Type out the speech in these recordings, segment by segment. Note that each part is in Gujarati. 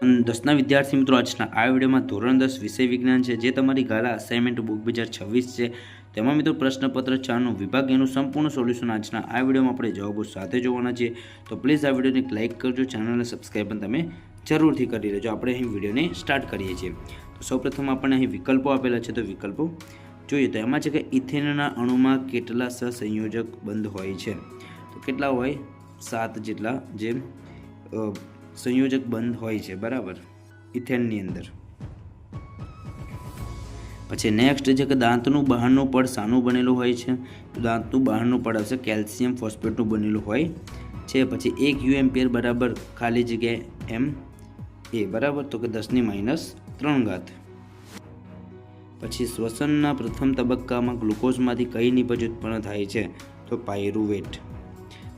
દસના વિદ્યાર્થી મિત્રો આજના આ વિડીયોમાં ધોરણ 10 વિષય વિજ્ઞાન છે જે તમારી ગાલા અસાઇનમેન્ટ બુક 2026 છે તેમાં મિત્રો પ્રશ્નપત્ર 4નું વિભાગ એનું સંપૂર્ણ સોલ્યુશન આજના આ વિડીયોમાં આપણે જવાબો સાથે જોવાના છે। તો પ્લીઝ આ વિડીયોને એક લાઇક કરજો, ચેનલને સબસ્ક્રાઈબ પણ તમે જરૂરથી કરી લેજો। આપણે અહીં વિડીયોને સ્ટાર્ટ કરીએ છીએ। તો સૌપ્રથમ આપણને અહીં વિકલ્પો આપેલા છે, તો વિકલ્પો જોઈએ તો એમાં છે કે ઇથેનના અણુમાં કેટલા સહસંયોજક બંધ હોય છે, તો કેટલા હોય 7 જેટલા જે સંયોજક બંધ હોય છે, બરાબર, ઇથેનની અંદર। પછી નેક્સ્ટ છે કે દાંતનું બહારનું પડ શાનું બનેલું હોય છે, તો દાંતનું બહારનું પડ આવશે કેલ્શિયમ ફોસ્ફેટનું બનેલું હોય છે। પછી 1 યુએમ્પિયર બરાબર ખાલી જગ્યાએ એમ એ બરાબર, તો કે 10⁻³ પછી શ્વસનના પ્રથમ તબક્કામાં ગ્લુકોઝમાંથી કઈ નિપજ ઉત્પન્ન થાય છે, તો પાયરુવેટ।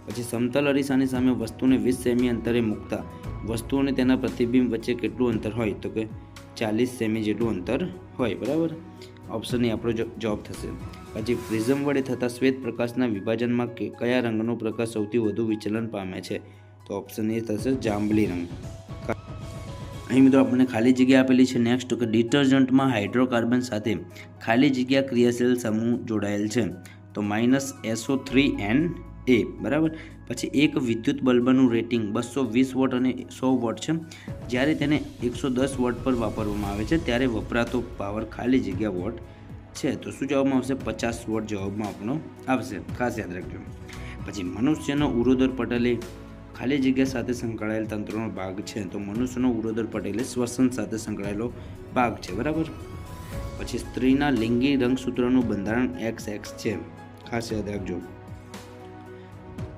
પછી સમતલ અરીસાની સામે વસ્તુને 20 સેમી અંતરે મૂકતા વસ્તુ અને તેના પ્રતિબિંબ વચ્ચે કેટલું અંતર હોય, તો કે 40 સેમી જેટલું અંતર હોય, બરાબર। ઓપ્શન એ આપણો જવાબ થશે। પછી પ્રિઝમ વડે થતા શ્વેત પ્રકાશના વિભાજનમાં કયા રંગનો પ્રકાશ સૌથી વધુ વિચલન પામે છે, તો ઓપ્શન એ થશે જાંબલી રંગ। અહીં મિત્રો આપણને ખાલી જગ્યા આપેલી છે। નેક્સ્ટ તો કે ડિટર્જન્ટમાં હાઇડ્રોકાર્બન સાથે ખાલી જગ્યા ક્રિયાશીલ સમૂહ જોડાયેલ છે, તો -SO3Na, બરાબર। પછી એક વિદ્યુત બલ્બનું રેટિંગ 220 વોટ અને 100 વોટ છે। જ્યારે તેને 110 વોટ પર વાપરવામાં આવે છે ત્યારે વપરાતો પાવર ખાલી જગ્યા વોટ છે, તો શું જવાબમાં આવશે? 50 વોટ જવાબમાં આપણો આવશે, ખાસ યાદ રાખજો। પછી મનુષ્યનો ઉરોદર પટલ એ ખાલી જગ્યા સાથે સંકળાયેલ તંત્રનો ભાગ છે, તો મનુષ્યનો ઉરોદર પટલ એ શ્વસન સાથે સંકળાયેલો ભાગ છે, બરાબર। પછી સ્ત્રીના લિંગી રંગસૂત્રનું બંધારણ XX છે, ખાસ યાદ રાખજો।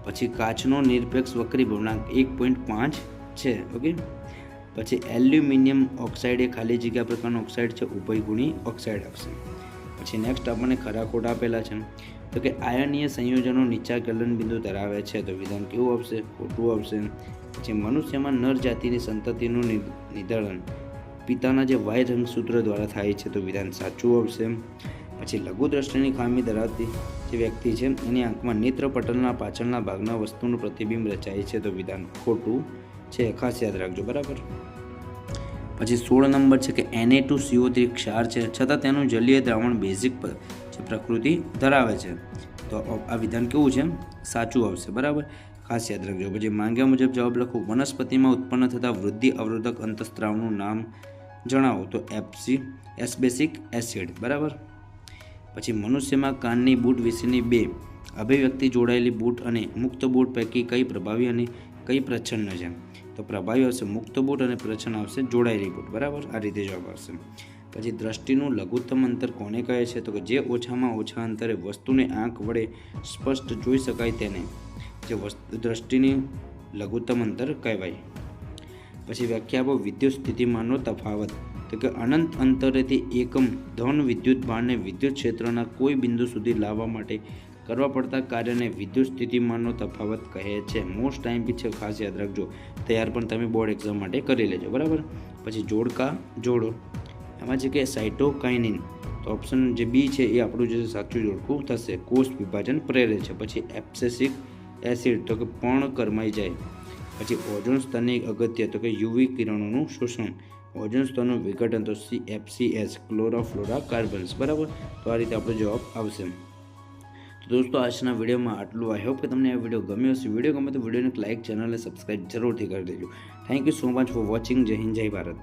પછી કાચનો નિરપેક્ષ વક્રી ભવનાંક 1.5 છે, ઓકે। પછી એલ્યુમિનિયમ ઓક્સાઇડ એ ખાલી જગ્યા પ્રકારનો ઓક્સાઇડ છે, ઉભયગુણી ઓક્સાઇડ આવશે। પછી નેક્સ્ટ આપણને ખરા ખોટા આપેલા છે, તો કે આયનીય સંયોજનો નીચા ગલન બિંદુ ધરાવે છે, તો વિધાન કેવું આવશે? ખોટું આવશે। પછી મનુષ્યમાં નર જાતિની સંતતિનું નિર્ધારણ પિતાના જે વાય રંગસૂત્ર દ્વારા થાય છે, તો વિધાન સાચું આવશે। પછી લઘુ દ્રષ્ટિની ખામી ધરાવતી જે વ્યક્તિ છે એની આંખમાં નેત્ર પટલના પાછળના ભાગના વસ્તુનું પ્રતિબિંબ રચાય છે, તો વિધાન ખોટું છે, ખાસ યાદ રાખજો, બરાબર। પછી 16 નંબર છે કે Na2CO3 ક્ષાર છે છતાં તેનું જલીય દ્રાવણ બેઝિક પ્રકૃતિ ધરાવે છે, તો આ વિધાન કેવું છે? સાચું આવશે, બરાબર, ખાસ યાદ રાખજો। પછી માંગ્યા મુજબ જવાબ લખો। વનસ્પતિમાં ઉત્પન્ન થતા વૃદ્ધિ અવરોધક અંતઃસ્ત્રાવનું નામ જણાવો, તો એસ્બેસિક એસિડ, બરાબર। પછી મનુષ્યમાં કાનની બૂટ વિશેની 2 અભિવ્યક્તિ જોડાયેલી બૂટ અને મુક્ત બૂટ પૈકી કઈ પ્રભાવી અને કઈ પ્રચ્છન્ન છે, તો પ્રભાવી આવશે મુક્ત બૂટ અને પ્રચ્છન્ન આવશે જોડાયેલી બૂટ, બરાબર, આ રીતે જવાબ આવશે। પછી દ્રષ્ટિનું લઘુત્તમ અંતર કોને કહે છે, તો કે જે ઓછામાં ઓછા અંતરે વસ્તુને આંખ વડે સ્પષ્ટ જોઈ શકાય તેને જે દ્રષ્ટિની લઘુત્તમ અંતર કહેવાય। પછી વ્યાખ્યા આપો। વિદ્યુત સ્થિતિમાનનો તફાવત, તો કે અનંત અંતરેથી એકમ ધન વિદ્યુત ભારને વિદ્યુત ક્ષેત્રના કોઈ બિંદુ સુધી લાવવા માટે કરવા પડતા કાર્યને વિદ્યુત સ્થિતિમાનનો તફાવત કહે છે। મોસ્ટ ટાઈમ બી છે, ખાસ યાદ રાખજો, તૈયાર પણ તમે બોર્ડ એક્ઝામ માટે કરી લેજો, બરાબર। પછી જોડકા જોડો, એમાં છે કે સાઇટોકાઇનિન, તો ઓપ્શન જે બી છે એ આપણું જે સાચું જોડકું થશે, કોષ વિભાજન પ્રેરે છે। પછી એબ્સેસિક એસિડ, તો કે પર્ણ કરમાઈ જાય। પછી ઓઝોન સ્તરની અગત્ય, તો કે યુવી કિરણોનું શોષણ, ઓઝોન સ્તરનું વિઘટન, તો CFCs ક્લોરોફ્લોરા કાર્બન્સ, બરાબર, તો આ રીતે આપણો જવાબ આવશે। તો દોસ્તો આજના વિડીયોમાં આટલું। આઈ હોપ કે તમને આ વિડીયો ગમ્યો હશે। વિડીયો ગમે તો વિડીયોને લાઇક, ચેનલને સબસ્ક્રાઈબ જરૂરથી કરી દેજો। Thank you so much for watching. જય હિન્દ, જય ભારત।